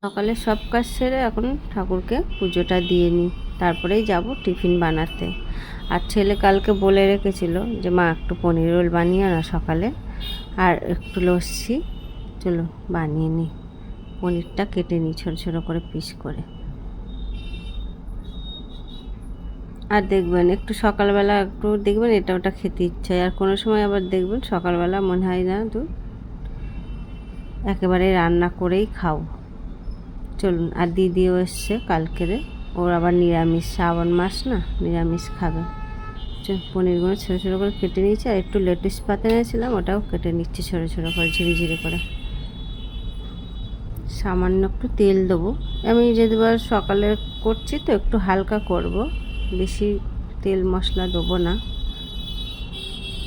সকালে সব কাজ সেরে এখন ঠাকুরকে পুজোটা দিয়ে নিই, তারপরেই যাব টিফিন বানাতে। আর ছেলে কালকে বলে রেখেছিল যে মা একটু পনির রোল বানিয়ে না সকালে, আর একটু লস্যি। চলো বানিয়ে নিই। পনিরটা কেটে নিই ছোটো ছোটো করে পিস করে। আর দেখবেন একটু সকালবেলা একটু দেখবেন এটা ওটা খেতে ইচ্ছে হয়, আর কোনো সময় আবার দেখবেন সকালবেলা মনে হয় না তো একেবারে রান্না করেই খাও। চলুন, আর দিদিও এসছে কালকেরে, ওর আবার নিরামিষ, শ্রাবণ মাস না, নিরামিষ খাবে। পনিরগুলো ছোটো ছোটো করে কেটে নিয়েছি, আর একটু লেটুস পাতা নিয়েছিলাম, ওটাও কেটে নিচ্ছি ছোটো ছোটো করে ঝিরি করে। সামান্য একটু তেল দেবো। আমি যেদিবার সকালে করছি তো একটু হালকা করব, বেশি তেল মশলা দেবো না,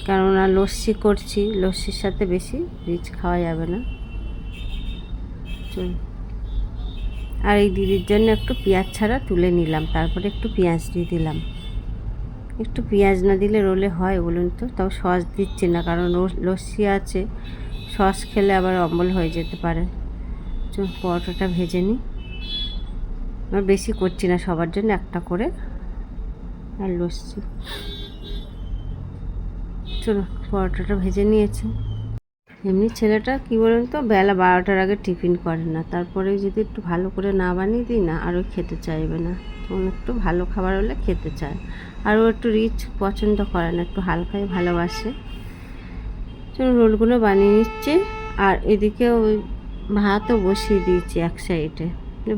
কেননা লস্যি করছি, লস্যির সাথে বেশি রিচ খাওয়া যাবে না। চল, আর এই দিদির জন্য একটু পেঁয়াজ ছাড়া তুলে নিলাম, তারপরে একটু পেঁয়াজ দিয়ে দিলাম। একটু পেঁয়াজ না দিলে রোলে হয় বলুন তো? তাও সস দিচ্ছি না, কারণ লস্যি আছে, সস খেলে আবার অম্বল হয়ে যেতে পারে। চল পরোটাটা ভেজে নিই। আর বেশি করছি না, সবার জন্য একটা করে, আর লস্যি। চলো পরোটাটা ভেজে নিয়েছি। এমনি ছেলেটা কী বলুন তো, বেলা 12টার আগে টিফিন করে না, তারপরে যদি একটু ভালো করে না বানিয়ে দিই না, আরও খেতে চাইবে না। তখন একটু ভালো খাবার হলে খেতে চায়, আর ও একটু রিচ পছন্দ করে না, একটু হালকাই ভালোবাসে। চলো রোলগুলো বানিয়ে নিচ্ছি, আর এদিকে ওই ভাতও বসিয়ে দিয়েছি এক সাইডে,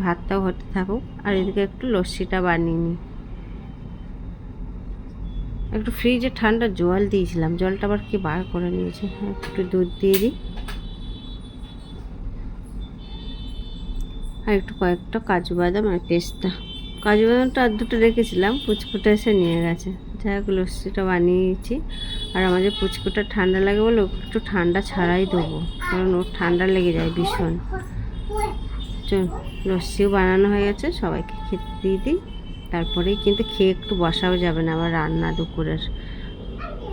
ভাতটাও হতে থাকুক, আর এদিকে একটু লস্যিটা বানিয়ে নিই। একটু ফ্রিজে ঠান্ডা জল দিয়েছিলাম, জলটা আবার কি বার করে নিয়েছি। একটু দুধ দিয়ে দিই, আর একটু কয়েকটা কাজু বাদাম আর পেস্তা। কাজু বাদামটা আর দুটো রেখেছিলাম, পুচকুটা এসে নিয়ে গেছে। যাই হোক লস্যিটা বানিয়েছি, আর আমাদের পুচকুটা ঠান্ডা লাগে বলে একটু ঠান্ডা ছাড়াই দেবো, কারণ ওর ঠান্ডা লেগে যায় ভীষণ। চল, লস্যিও বানানো হয়ে গেছে, সবাইকে খেতে দিয়ে দিই, তারপরেই কিন্তু খেয়ে একটু বসাও যাবে না আবার রান্না দুপুরের।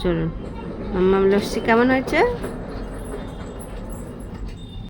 চলুন, মাম্মা লস্যি কেমন হয়েছে?